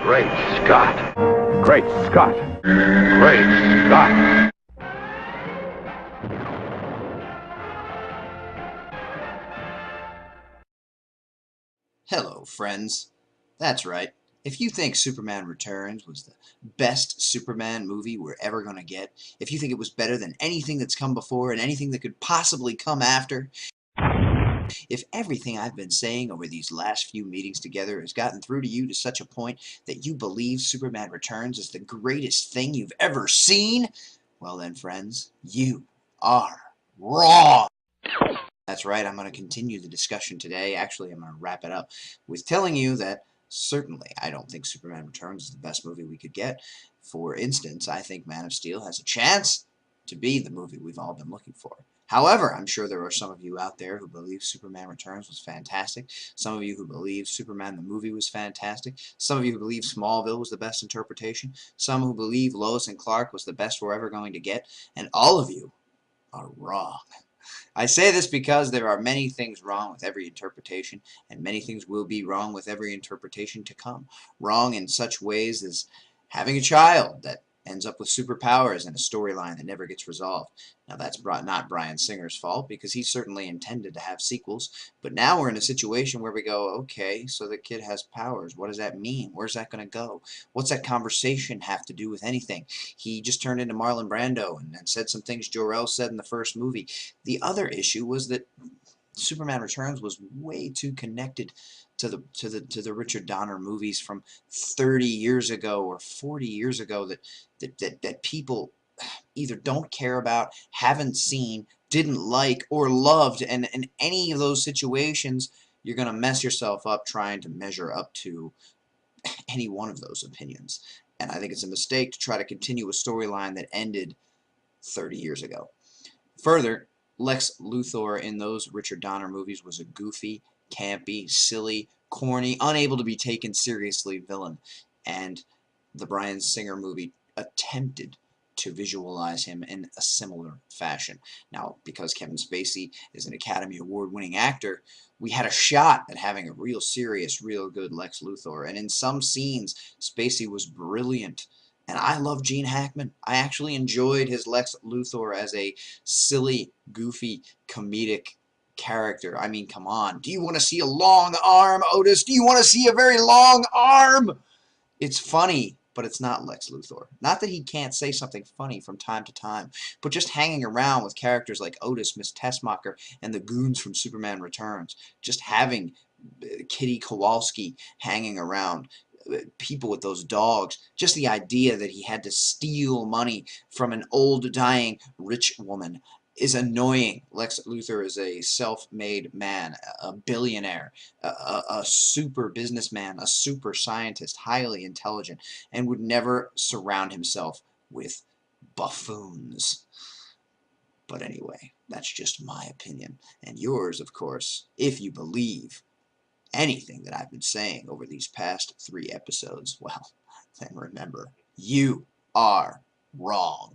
Great Scott! Great Scott! Great Scott! Hello, friends. That's right. If you think Superman Returns was the best Superman movie we're ever going to get, if you think it was better than anything that's come before and anything that could possibly come after, if everything I've been saying over these last few meetings together has gotten through to you to such a point that you believe Superman Returns is the greatest thing you've ever seen, well then, friends, you are wrong. That's right, I'm going to continue the discussion today. Actually, I'm going to wrap it up with telling you that certainly I don't think Superman Returns is the best movie we could get. For instance, I think Man of Steel has a chance to be the movie we've all been looking for. However, I'm sure there are some of you out there who believe Superman Returns was fantastic. Some of you who believe Superman the movie was fantastic. Some of you who believe Smallville was the best interpretation. Some who believe Lois and Clark was the best we're ever going to get. And all of you are wrong. I say this because there are many things wrong with every interpretation, and many things will be wrong with every interpretation to come. Wrong in such ways as having a child that ends up with superpowers and a storyline that never gets resolved. Now that's not Bryan Singer's fault, because he certainly intended to have sequels, but now we're in a situation where we go, okay, so the kid has powers. What does that mean? Where's that going to go? What's that conversation have to do with anything? He just turned into Marlon Brando and said some things Jor-El said in the first movie. The other issue was that Superman Returns was way too connected to the Richard Donner movies from 30 years ago or 40 years ago that people either don't care about, haven't seen, didn't like, or loved, and in any of those situations you're going to mess yourself up trying to measure up to any one of those opinions. And I think it's a mistake to try to continue a storyline that ended 30 years ago. Further, Lex Luthor in those Richard Donner movies was a goofy, campy, silly, corny, unable to be taken seriously villain, and the Bryan Singer movie attempted to visualize him in a similar fashion. Now, because Kevin Spacey is an Academy Award-winning actor, we had a shot at having a real serious, real good Lex Luthor, and in some scenes, Spacey was brilliant. And I love Gene Hackman. I actually enjoyed his Lex Luthor as a silly, goofy, comedic character. I mean, come on. Do you want to see a long arm, Otis? Do you want to see a very long arm? It's funny, but it's not Lex Luthor. Not that he can't say something funny from time to time, but just hanging around with characters like Otis, Miss Tessmacher, and the goons from Superman Returns. Just having Kitty Kowalski hanging around, people with those dogs, just the idea that he had to steal money from an old dying rich woman is annoying. Lex Luthor is a self-made man, a billionaire, a super businessman, a super scientist, highly intelligent, and would never surround himself with buffoons. But anyway, that's just my opinion, and yours, of course, if you believe anything that I've been saying over these past 3 episodes, well, then remember, you are wrong.